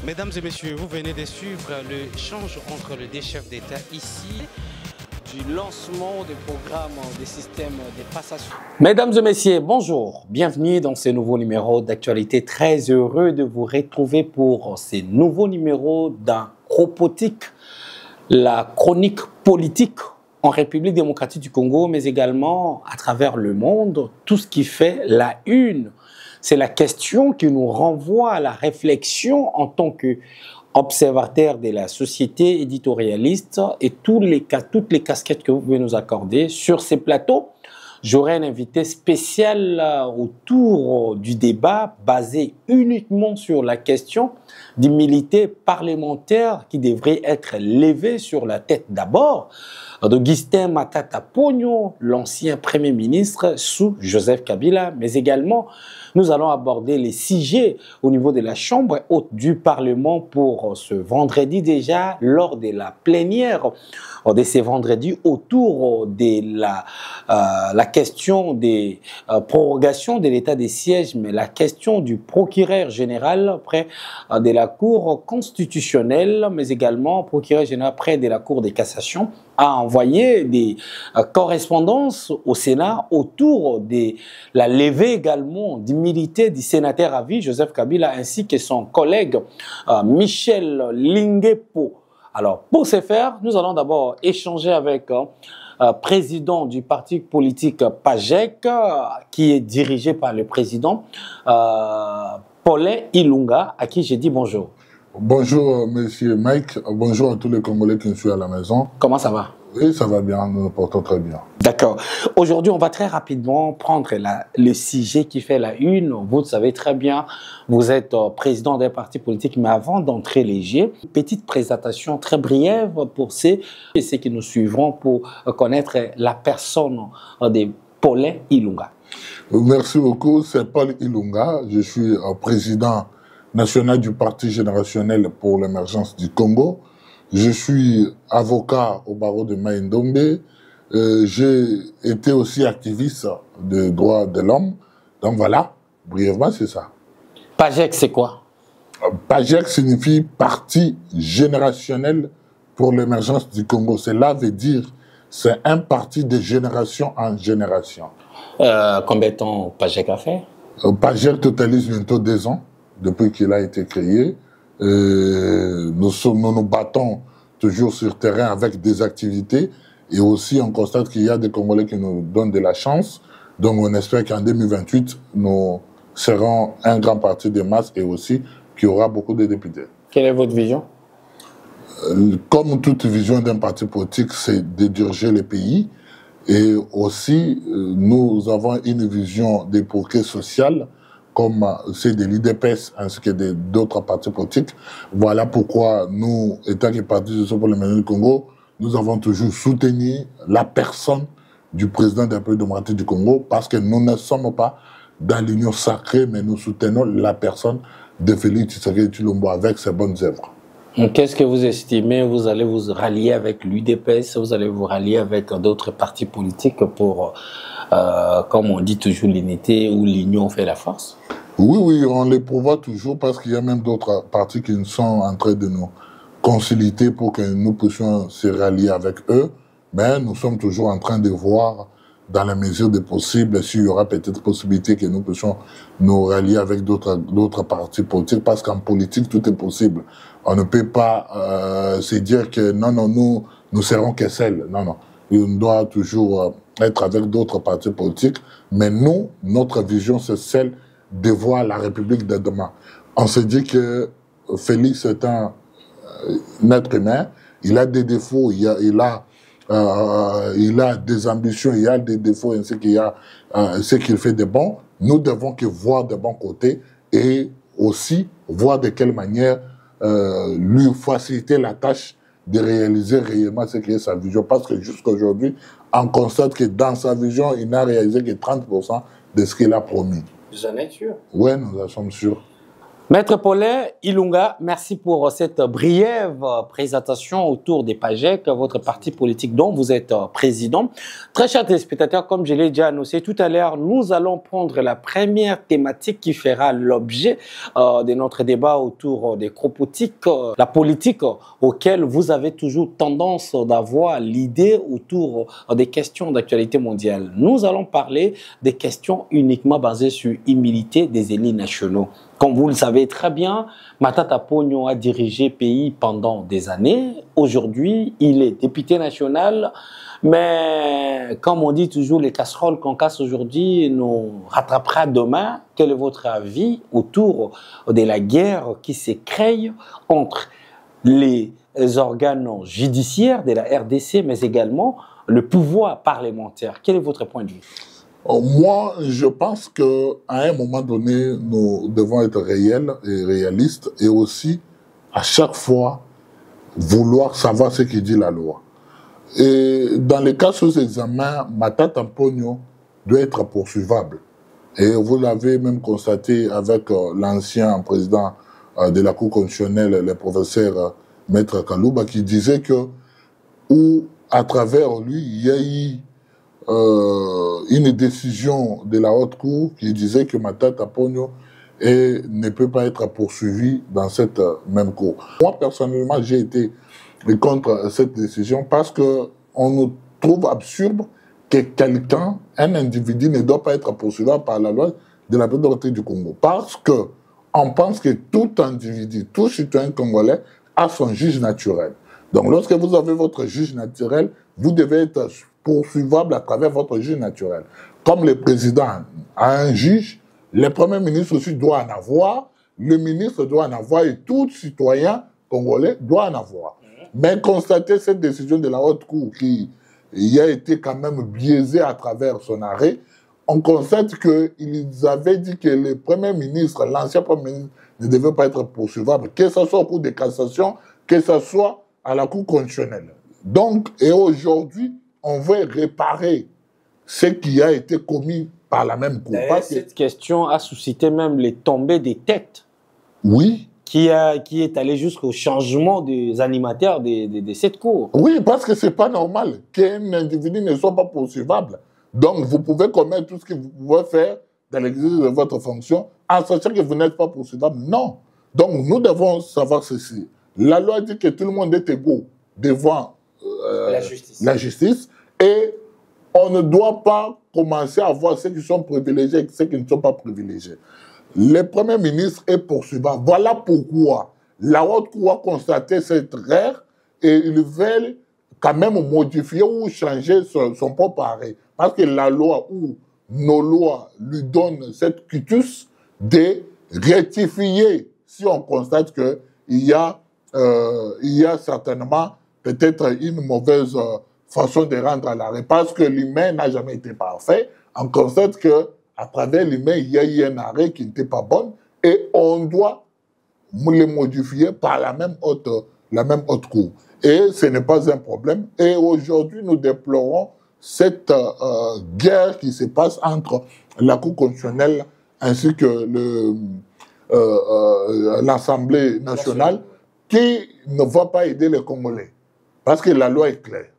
Mesdames et messieurs, vous venez de suivre l'échange entre les deux chefs d'État ici du lancement du programme des systèmes de passation. Mesdames et messieurs, bonjour. Bienvenue dans ce nouveau numéro d'actualité. Très heureux de vous retrouver pour ces nouveaux numéros d'un Robotique, la chronique politique en République démocratique du Congo, mais également à travers le monde, tout ce qui fait la une. C'est la question qui nous renvoie à la réflexion en tant qu'observateur de la société éditorialiste et toutes les casquettes que vous pouvez nous accorder. Sur ces plateaux, j'aurai un invité spécial autour du débat basé uniquement sur la question d'immunité parlementaire qui devrait être levée sur la tête d'abord d'Augustin Matata Ponyo, l'ancien Premier ministre sous Joseph Kabila, mais également nous allons aborder les sujets au niveau de la Chambre haute du Parlement pour ce vendredi déjà, lors de la plénière de ces vendredis, autour de la question des prorogations de l'état des sièges, mais la question du procureur général près de la Cour constitutionnelle, mais également procureur général près de la Cour de cassation, a envoyé des correspondances au Sénat autour de la levée également d'immunité du sénateur à vie Joseph Kabila ainsi que son collègue Michel Linguepo. Alors, pour ce faire, nous allons d'abord échanger avec président du parti politique PAJEC, qui est dirigé par le président Paulin Ilunga, à qui j'ai dit bonjour. Bonjour, monsieur Mike. Bonjour à tous les Congolais qui sont à la maison. Comment ça va? Oui, ça va bien, nous nous portons très bien. D'accord. Aujourd'hui, on va très rapidement prendre le sujet qui fait la une. Vous le savez très bien, vous êtes président d'un parti politique, mais avant d'entrer léger, une petite présentation très brève pour ceux qui nous suivront pour connaître la personne de Paulin Ilunga. Merci beaucoup, c'est Paul Ilunga. Je suis président national du Parti générationnel pour l'émergence du Congo. Je suis avocat au barreau de Maïndombe. J'ai été aussi activiste des droits de l'homme. Donc voilà, brièvement, c'est ça. PAJEC, c'est quoi? PAJEC signifie Parti générationnel pour l'émergence du Congo. Cela veut dire c'est un parti de génération en génération. Combien de temps PAJEC a fait? PAJEC totalise bientôt 2 ans depuis qu'il a été créé. Nous nous battons toujours sur terrain avec des activités et aussi on constate qu'il y a des Congolais qui nous donnent de la chance. Donc on espère qu'en 2028, nous serons un grand parti de masse et aussi qu'il y aura beaucoup de députés. Quelle est votre vision? Comme toute vision d'un parti politique, c'est de diriger le pays. Et aussi, nous avons une vision des progrès sociaux comme c'est de l'IDPS ainsi que d'autres partis politiques. Voilà pourquoi nous, étant que parti social pour l'émergence du Congo, nous avons toujours soutenu la personne du président de la République démocratique du Congo parce que nous ne sommes pas dans l'union sacrée, mais nous soutenons la personne de Félix Tshisekedi Tshilombo avec ses bonnes œuvres. Qu'est-ce que vous estimez? Vous allez vous rallier avec l'UDPS, vous allez vous rallier avec d'autres partis politiques pour, comme on dit toujours, l'unité ou l'union fait la force? Oui, on les prévoit toujours parce qu'il y a même d'autres partis qui sont en train de nous consulter pour que nous puissions se rallier avec eux. Mais nous sommes toujours en train de voir, dans la mesure des possibles, s'il y aura peut-être possibilité que nous puissions nous rallier avec d'autres partis politiques, parce qu'en politique, tout est possible. On ne peut pas se dire que non, nous serons que seuls. Non. On doit toujours être avec d'autres partis politiques. Mais nous, notre vision, c'est celle de voir la République de demain. On se dit que Félix est un être humain, il a des défauts, il a des ambitions, il a des défauts, ainsi qu'il y a ce qu'il fait de bon. Nous devons que voir de bons côtés et aussi voir de quelle manière lui faciliter la tâche de réaliser réellement ce qui est sa vision. Parce que jusqu'à aujourd'hui, on constate que dans sa vision, il n'a réalisé que 30% de ce qu'il a promis. Vous en êtes sûr? Oui, nous en sommes sûrs. Maître Paulin Ilunga, merci pour cette brève présentation autour des PAJEC, votre parti politique dont vous êtes président. Très chers téléspectateurs, comme je l'ai déjà annoncé tout à l'heure, nous allons prendre la première thématique qui fera l'objet de notre débat autour des cropotiques, la politique auquel vous avez toujours tendance d'avoir l'idée autour des questions d'actualité mondiale. Nous allons parler des questions uniquement basées sur l'humilité des élus nationaux. Comme vous le savez très bien, Matata Ponyo a dirigé le pays pendant des années. Aujourd'hui, il est député national. Mais comme on dit toujours, les casseroles qu'on casse aujourd'hui nous rattrapera demain. Quel est votre avis autour de la guerre qui se crée entre les organes judiciaires de la RDC, mais également le pouvoir parlementaire? Quel est votre point de vue? Moi, je pense qu'à un moment donné, nous devons être réels et réalistes et aussi, à chaque fois, vouloir savoir ce que dit la loi. Et dans les cas sous examen, Matata Ponyo doit être poursuivable. Et vous l'avez même constaté avec l'ancien président de la Cour constitutionnelle, le professeur Maître Kalouba, qui disait que, à travers lui, il y a eu une décision de la Haute Cour qui disait que Matata Ponyo ne peut pas être poursuivi dans cette même cour. Moi, personnellement, j'ai été contre cette décision parce qu'on nous trouve absurde que quelqu'un, un individu, ne doit pas être poursuivi par la loi de la République du Congo. Parce qu'on pense que tout individu, tout citoyen congolais a son juge naturel. Donc, lorsque vous avez votre juge naturel, vous devez être poursuivable à travers votre juge naturel. Comme le président a un juge, le premier ministre aussi doit en avoir, le ministre doit en avoir et tout citoyen congolais doit en avoir. Mais constater cette décision de la Haute Cour qui a été quand même biaisée à travers son arrêt, on constate qu'ils avaient dit que le premier ministre, l'ancien premier ministre, ne devait pas être poursuivable, que ce soit au cours de cassation, que ce soit à la Cour constitutionnelle. Donc, et aujourd'hui, on veut réparer ce qui a été commis par la même Cour. Cette question a suscité même les tombées des têtes. Oui. Qui est allé jusqu'au changement des animateurs de cette Cour. Oui, parce que ce n'est pas normal qu'un individu ne soit pas poursuivable. Donc, vous pouvez commettre tout ce que vous pouvez faire dans l'exercice de votre fonction en sachant que vous n'êtes pas poursuivable. Non. Donc, nous devons savoir ceci. La loi dit que tout le monde est égaux devant la justice et on ne doit pas commencer à voir ceux qui sont privilégiés et ceux qui ne sont pas privilégiés. Le Premier ministre est poursuivable. Voilà pourquoi la Haute Cour a constaté cette erreur et ils veulent quand même modifier ou changer son propre arrêt. Parce que la loi ou nos lois lui donnent cette quitus de rectifier si on constate qu'il y a certainement peut-être une mauvaise façon de rendre à l'arrêt. Parce que l'humain n'a jamais été parfait. On constate qu'à travers l'humain, il y a eu un arrêt qui n'était pas bon et on doit le modifier par la même haute cour. Et ce n'est pas un problème. Et aujourd'hui, nous déplorons cette guerre qui se passe entre la Cour constitutionnelle ainsi que l'Assemblée nationale qui ne va pas aider les Congolais. Parce que la loi est claire.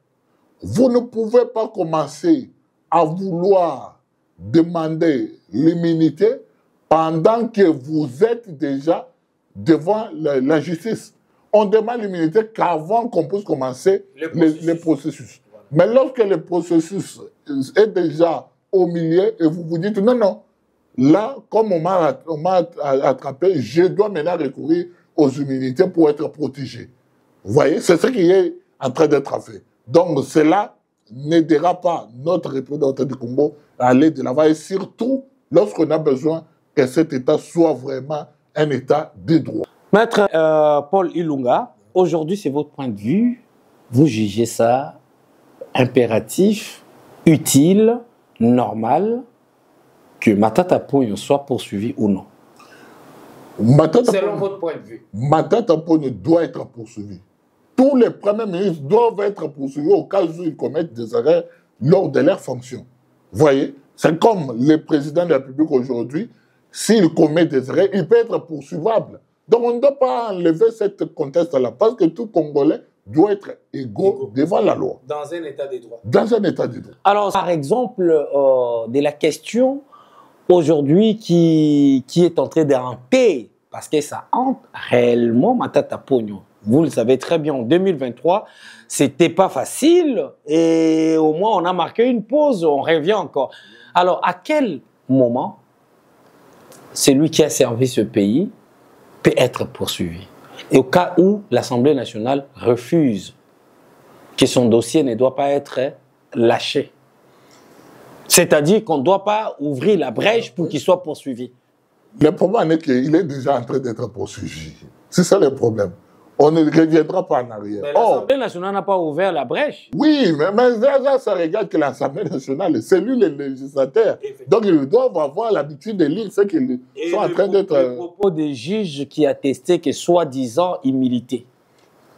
Vous ne pouvez pas commencer à vouloir demander l'immunité pendant que vous êtes déjà devant la justice. On demande l'immunité qu'avant qu'on puisse commencer les processus. Mais lorsque le processus est déjà au milieu et vous vous dites non, non, là, comme on m'a attrapé, je dois maintenant recourir aux immunités pour être protégé. Vous voyez, c'est ce qui est en train d'être fait. Donc cela n'aidera pas notre République du Congo à aller de l'avant et surtout lorsqu'on a besoin que cet État soit vraiment un État de droit. Maître Paul Ilunga, aujourd'hui c'est votre point de vue. Vous jugez ça impératif, utile, normal que Matata Ponyo soit poursuivi ou non? Selon votre point de vue. Matata Ponyo doit être poursuivi. Tous les premiers ministres doivent être poursuivis au cas où ils commettent des erreurs lors de leur fonction. Vous voyez, c'est comme le président de la République aujourd'hui, s'il commet des erreurs, il peut être poursuivable. Donc on ne doit pas enlever cette contexte-là, parce que tout Congolais doit être égaux devant la loi. Dans un état de droit. Dans un état de droit. Alors, par exemple, de la question aujourd'hui qui est en train de hanter, parce que ça hante réellement Matata Pogno. Vous le savez très bien, en 2023, c'était pas facile et au moins on a marqué une pause, on revient encore. Alors, à quel moment celui qui a servi ce pays peut être poursuivi? Et au cas où l'Assemblée nationale refuse que son dossier ne doit pas être lâché. C'est-à-dire qu'on ne doit pas ouvrir la brèche pour qu'il soit poursuivi. Le problème est qu'il est déjà en train d'être poursuivi. C'est ça le problème. On ne reviendra pas en arrière. Mais l'Assemblée nationale n'a pas ouvert la brèche. Oui, mais ça regarde que l'Assemblée nationale, c'est lui le législateur. Donc ils doivent avoir l'habitude de lire ce qu'ils sont en train d'être... Le propos des juges qui attestaient que soi-disant humilité.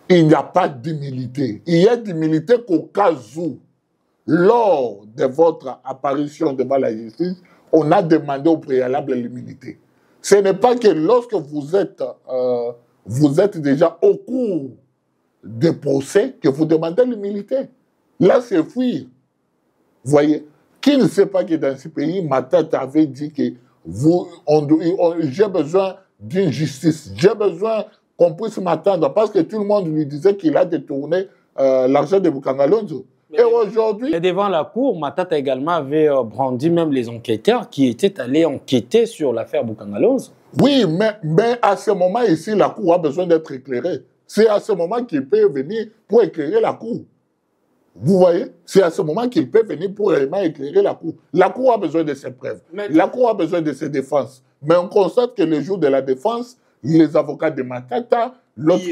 Il n'y a pas d'humilité. Il y a d'humilité qu'au cas où, lors de votre apparition devant la justice, on a demandé au préalable l'humilité. Ce n'est pas que lorsque vous êtes déjà au cours de procès que vous demandez l'humilité. Là, c'est fuir. Vous voyez, qui ne sait pas que dans ce pays, ma tête avait dit que j'ai besoin d'une justice, j'ai besoin qu'on puisse m'attendre, parce que tout le monde lui disait qu'il a détourné l'argent de Bukangalonzo. Et aujourd'hui... Et devant la cour, Matata également avait brandi même les enquêteurs qui étaient allés enquêter sur l'affaire Bukangalonzo. Oui, mais à ce moment ici, la cour a besoin d'être éclairée. C'est à ce moment qu'il peut venir pour éclairer la cour. Vous voyez? C'est à ce moment qu'il peut venir pour vraiment éclairer la cour. La cour a besoin de ses preuves. La cour a besoin de ses défenses. Mais on constate que le jour de la défense, les avocats de Matata, l'autre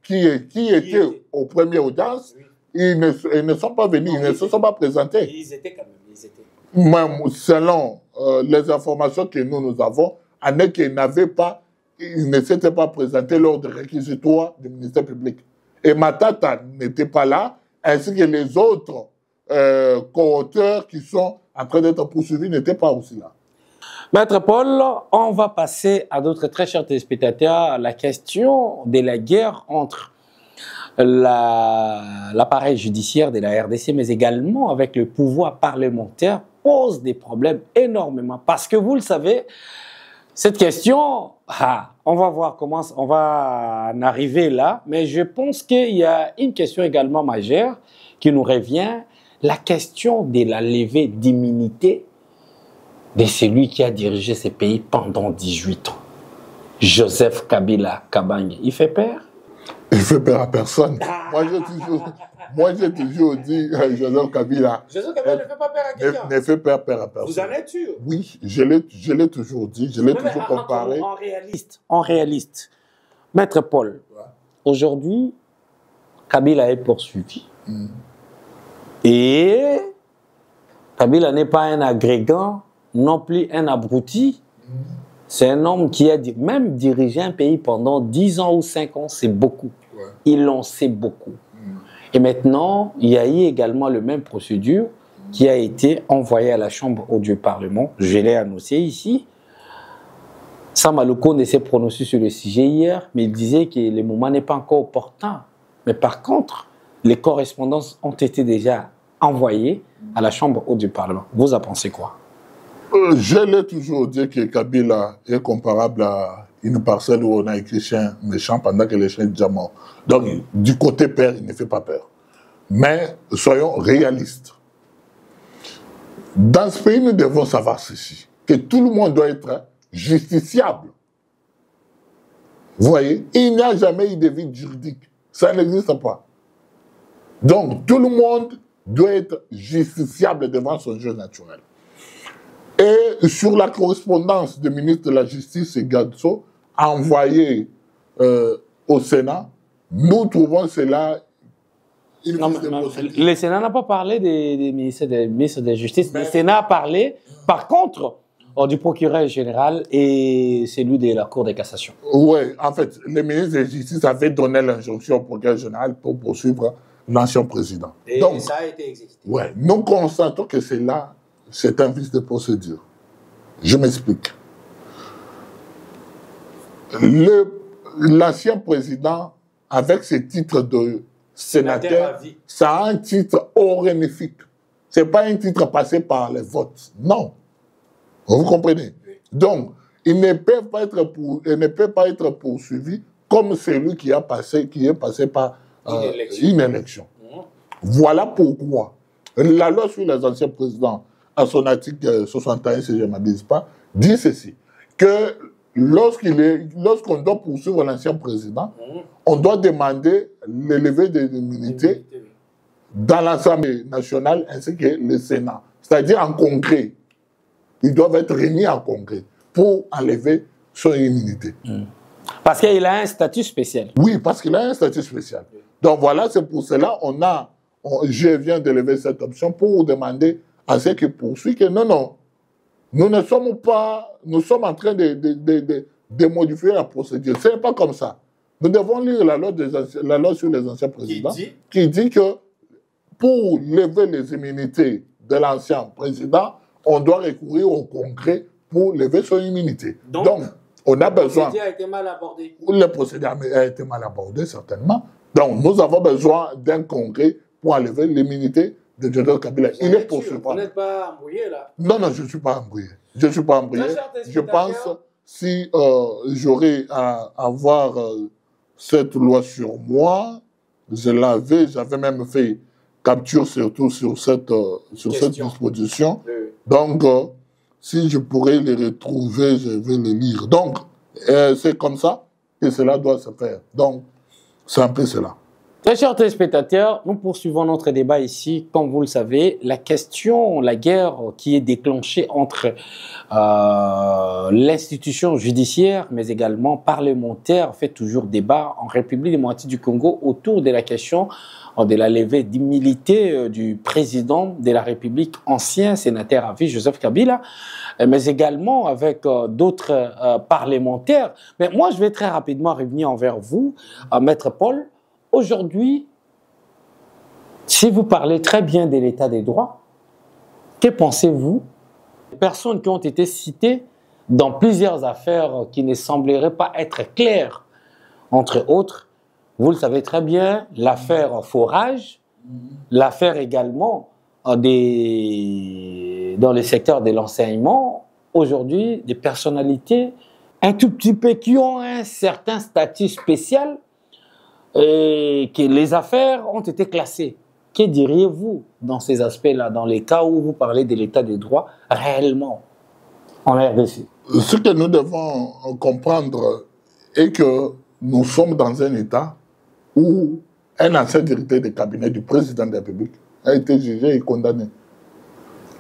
qui était aux premières audiences, oui. Ils ne sont pas venus, ils ne se sont pas présentés. Ils étaient quand même, ils étaient. Même selon les informations que nous avons, en est qu'ils ne s'étaient pas présentés lors des réquisitoires du ministère public. Et Matata n'était pas là, ainsi que les autres co-auteurs qui sont en train d'être poursuivis n'étaient pas aussi là. Maître Paul, on va passer à d'autres très chers téléspectateurs, la question de la guerre entre l'appareil judiciaire de la RDC, mais également avec le pouvoir parlementaire, pose des problèmes énormément. Parce que vous le savez, cette question, on va voir comment on va en arriver là, mais je pense qu'il y a une question également majeure qui nous revient, la question de la levée d'immunité de celui qui a dirigé ce pays pendant 18 ans. Joseph Kabila Kabange, il fait peur? Il ne fait peur à personne. Moi, j'ai toujours dit Joseph Kabila. Joseph Kabila ne fait pas peur à quelqu'un. Ne fait peur à personne. Vous en êtes sûr? Oui, je l'ai toujours dit, je l'ai toujours comparé. En réaliste. Maître Paul, aujourd'hui, Kabila est poursuivi. Et Kabila n'est pas un agrégant, non plus un abruti. C'est un homme qui a même dirigé un pays pendant 10 ans ou 5 ans, c'est beaucoup. Ouais. Il en sait beaucoup. Et maintenant, il y a eu également la même procédure qui a été envoyée à la Chambre haute du Parlement. Je l'ai annoncé ici. Samaloko ne s'est prononcé sur le sujet hier, mais il disait que le moment n'est pas encore opportun. Mais par contre, les correspondances ont été déjà envoyées à la Chambre haute du Parlement. Vous en pensez quoi? Je l'ai toujours dit que Kabila est comparable à une parcelle où on a écrit chien méchant pendant que les chiens sont déjà morts. Donc, du côté père, il ne fait pas peur. Mais soyons réalistes. Dans ce pays, nous devons savoir ceci, que tout le monde doit être justiciable. Vous voyez, il n'y a jamais eu de vide juridique. Ça n'existe pas. Donc, tout le monde doit être justiciable devant son jeu naturel. Et sur la correspondance du ministre de la Justice, Gadso, envoyée au Sénat, nous trouvons cela... Le Sénat n'a pas parlé des ministres de la Justice. Le Sénat a parlé, par contre, du procureur général et celui de la Cour de cassation. Oui, en fait, le ministre de la Justice avait donné l'injonction au procureur général pour poursuivre l'ancien président. Et donc, ça a été exécuté. Oui, nous constatons que c'est un vice de procédure. Je m'explique. L'ancien président, avec ses titres de sénateur, ça a un titre honorifique. Ce n'est pas un titre passé par les votes. Non. Vous comprenez? Donc, il ne peut pas être poursuivi comme celui qui est passé par une élection. Voilà pourquoi la loi sur les anciens présidents, à son article 61, si je ne m'abuse pas, dit ceci, que lorsqu'on doit poursuivre l'ancien président, on doit demander l'élevé des immunités dans l'Assemblée nationale ainsi que le Sénat. C'est-à-dire en congrès. Ils doivent être réunis en congrès pour enlever son immunité. Parce qu'il a un statut spécial. Oui, parce qu'il a un statut spécial. Donc voilà, c'est pour cela je viens de lever cette option pour demander à ceux qui poursuivent que non, nous ne sommes pas, nous sommes en train de modifier la procédure. Ce n'est pas comme ça. Nous devons lire la loi sur les anciens présidents qui dit que pour lever les immunités de l'ancien président, on doit recourir au Congrès pour lever son immunité. Donc on a besoin... Le procédé a été mal abordé. Le procédé a été mal abordé, certainement. Donc, nous avons besoin d'un Congrès pour enlever l'immunité de Joseph Kabila. Il est poursuivi. Vous n'êtes pas embrouillé, là? Non, je ne suis pas embrouillé. Je ne suis pas embrouillé. Je pense, si j'aurais à avoir cette loi sur moi, j'avais même fait capture surtout sur cette disposition. Donc, si je pourrais les retrouver, je vais les lire. Donc, c'est comme ça que cela doit se faire. Donc, c'est un peu cela. Très chers téléspectateurs, nous poursuivons notre débat ici. Comme vous le savez, la guerre qui est déclenchée entre l'institution judiciaire, mais également parlementaire, fait toujours débat en République démocratique du Congo autour de la question de la levée d'immunité du président de la République, ancien sénateur à vie, Joseph Kabila, mais également avec d'autres parlementaires. Mais moi, je vais très rapidement revenir envers vous, Maître Paul. Aujourd'hui, si vous parlez très bien de l'état des droits, que pensez-vous des personnes qui ont été citées dans plusieurs affaires qui ne sembleraient pas être claires, entre autres? Vous le savez très bien, l'affaire Forage, l'affaire également dans le secteur de l'enseignement, aujourd'hui, des personnalités un tout petit peu qui ont un certain statut spécial et que les affaires ont été classées. Que diriez-vous dans ces aspects-là, dans les cas où vous parlez de l'état des droits réellement en RDC? Ce que nous devons comprendre est que nous sommes dans un état où un ancien directeur de cabinet du président de la République a été jugé et condamné.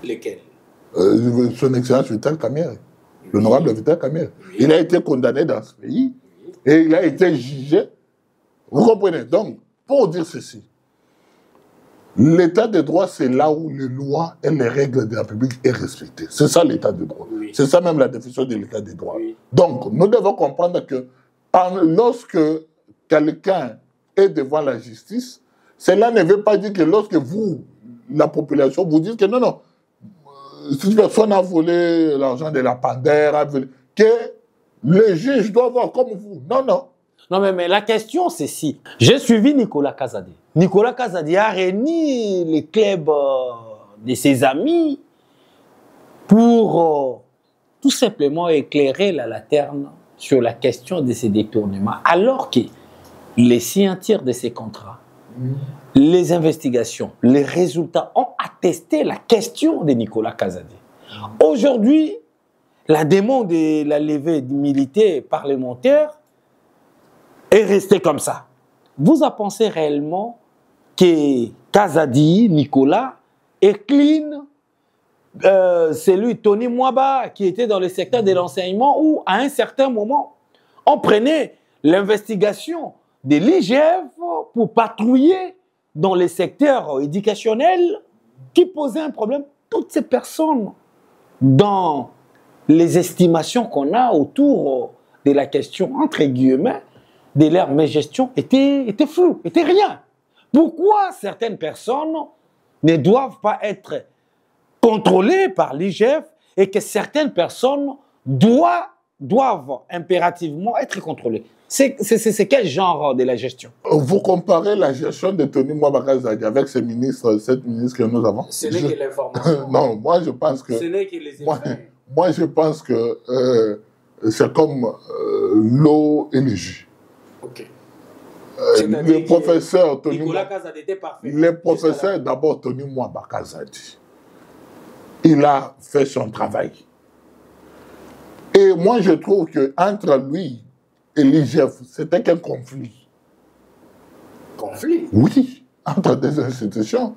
Lesquels? Son Excellence Vital Kamerhe, l'honorable Vital Kamerhe. Il a été condamné dans ce pays et il a été jugé. Vous comprenez? Donc, pour dire ceci, l'état de droit, c'est là où les lois et les règles de la République sont respectées. C'est ça l'état de droit. Oui. C'est ça même la définition de l'état de droit. Oui. Donc, nous devons comprendre que lorsque quelqu'un est devant la justice, cela ne veut pas dire que lorsque vous, la population, vous dites que non, si une personne a volé l'argent de la Pandère, que le juge doit voir comme vous. Non. Non, mais la question, c'est si. J'ai suivi Nicolas Kazadi. Nicolas Kazadi a réuni les clubs de ses amis pour tout simplement éclairer la lanterne sur la question de ces détournements. Alors que les signataires de ces contrats, les investigations, les résultats ont attesté la question de Nicolas Kazadi. Aujourd'hui, la demande de la levée d'immunité parlementaire est restée comme ça. Vous en pensez réellement que Kazadi, Nicolas, incline celui Tony Mwaba qui était dans le secteur de l'enseignement où à un certain moment, on prenait l'investigation de l'IGF pour patrouiller dans les secteurs éducationnels qui posaient un problème. Toutes ces personnes, dans les estimations qu'on a autour de la question, entre guillemets, de leur gestion, étaient floues, étaient rien. Pourquoi certaines personnes ne doivent pas être contrôlées par l'IGF et que certaines personnes doivent doivent impérativement être contrôlés. C'est quel genre de la gestion? Vous comparez la gestion de Tony Mwabaka Zadi avec ces ministres, 7 ministres que nous avons? Ce n'est que l'information. Non, moi je pense que... Ce n'est que les effets. Moi je pense que c'est comme l'eau et le jus. Ok. Le professeur Tony Nicolas Kazadi était parfait. Le professeur, d'abord Tony Mwabaka Zadi, il a fait son travail. Et moi je trouve qu'entre lui et l'IGF, c'était qu'un conflit. Conflit? Oui, entre des institutions.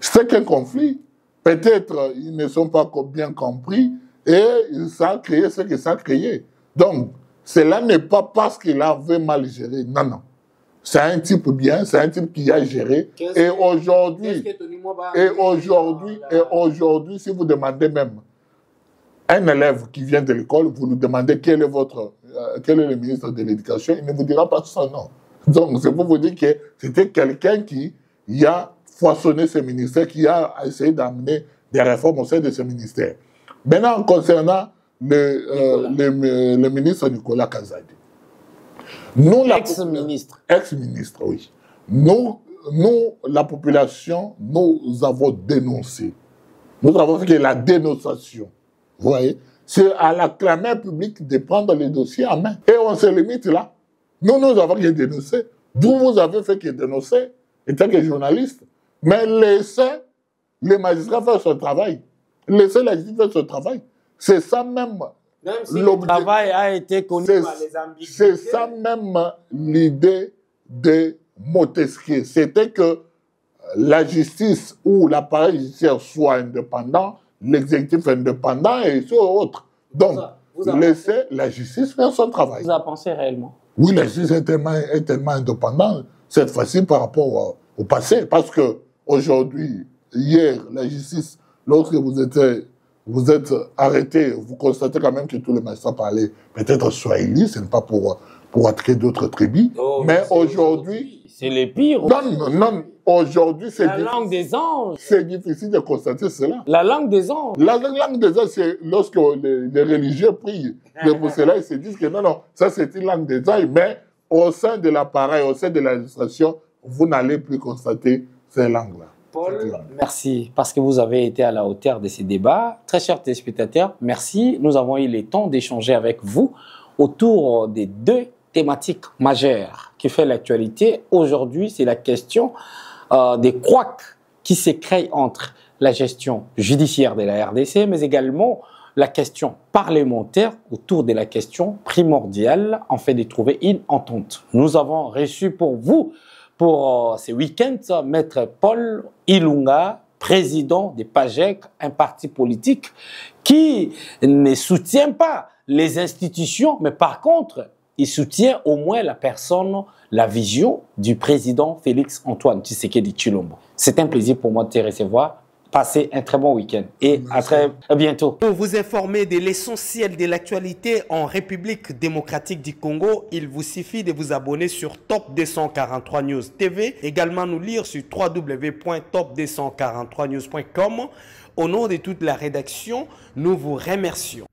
C'était qu'un conflit. Peut-être ils ne sont pas bien compris et ça a créé ce que ça a créé. Donc, cela n'est pas parce qu'il avait mal géré. Non, non. C'est un type bien, c'est un type qui a géré. Et aujourd'hui, si vous demandez même un élève qui vient de l'école, vous lui demandez quel est le ministre de l'Éducation, il ne vous dira pas son nom. Donc, c'est pour vous dire que c'était quelqu'un qui a foisonné ce ministère, qui a essayé d'amener des réformes au sein de ce ministère. Maintenant, concernant le ministre Nicolas Kazadi. Ex-ministre. Ex-ministre, oui. Nous, la population, nous avons dénoncé. Nous avons fait la dénonciation. Vous voyez? C'est à la clameur publique de prendre les dossiers en main. Et on se limite là. Nous avons rien dénoncé. Vous avez fait que dénoncer, étant que journaliste. Mais laissez les magistrats faire son travail. Laissez la justice faire son travail. C'est ça même. Même si le travail a été connu par les ambiguïtés. C'est ça même l'idée de Montesquieu. C'était que la justice ou l'appareil judiciaire soit indépendant, l'exécutif indépendant et ce autre. Donc, laissez la justice faire son travail. Vous avez pensé réellement? Oui, la justice est tellement indépendante, cette fois-ci par rapport au passé. Parce que aujourd'hui, hier, la justice, lorsque vous êtes arrêté, vous constatez quand même que tous les magistrats parlaient peut-être swahili, ce n'est pas pour attaquer d'autres tribus. Oh, mais aujourd'hui... C'est les pires. Non, aujourd'hui c'est... La langue des anges. C'est difficile de constater cela. La langue des anges. La langue des anges, c'est lorsque les religieux prient. Pour cela, ils se disent que non, ça c'est une langue des anges, mais au sein de l'appareil, au sein de l'administration, vous n'allez plus constater ces langues-là. Paul, merci parce que vous avez été à la hauteur de ces débats. Très chers téléspectateurs, merci. Nous avons eu le temps d'échanger avec vous autour des deux thématiques majeures qui fait l'actualité. Aujourd'hui, c'est la question des couacs qui se créent entre la gestion judiciaire de la RDC, mais également la question parlementaire autour de la question primordiale en fait de trouver une entente. Nous avons reçu pour vous pour ce week-end, Maître Paul Ilunga, président de PAJEC, un parti politique qui ne soutient pas les institutions, mais par contre, il soutient au moins la personne, la vision du président Félix-Antoine Tshisekedi Tshilombo. C'est un plaisir pour moi de te recevoir. Passez un très bon week-end et à très bientôt. Pour vous informer de l'essentiel de l'actualité en République démocratique du Congo, il vous suffit de vous abonner sur Top 243 News TV. Également nous lire sur www.top243news.com. Au nom de toute la rédaction, nous vous remercions.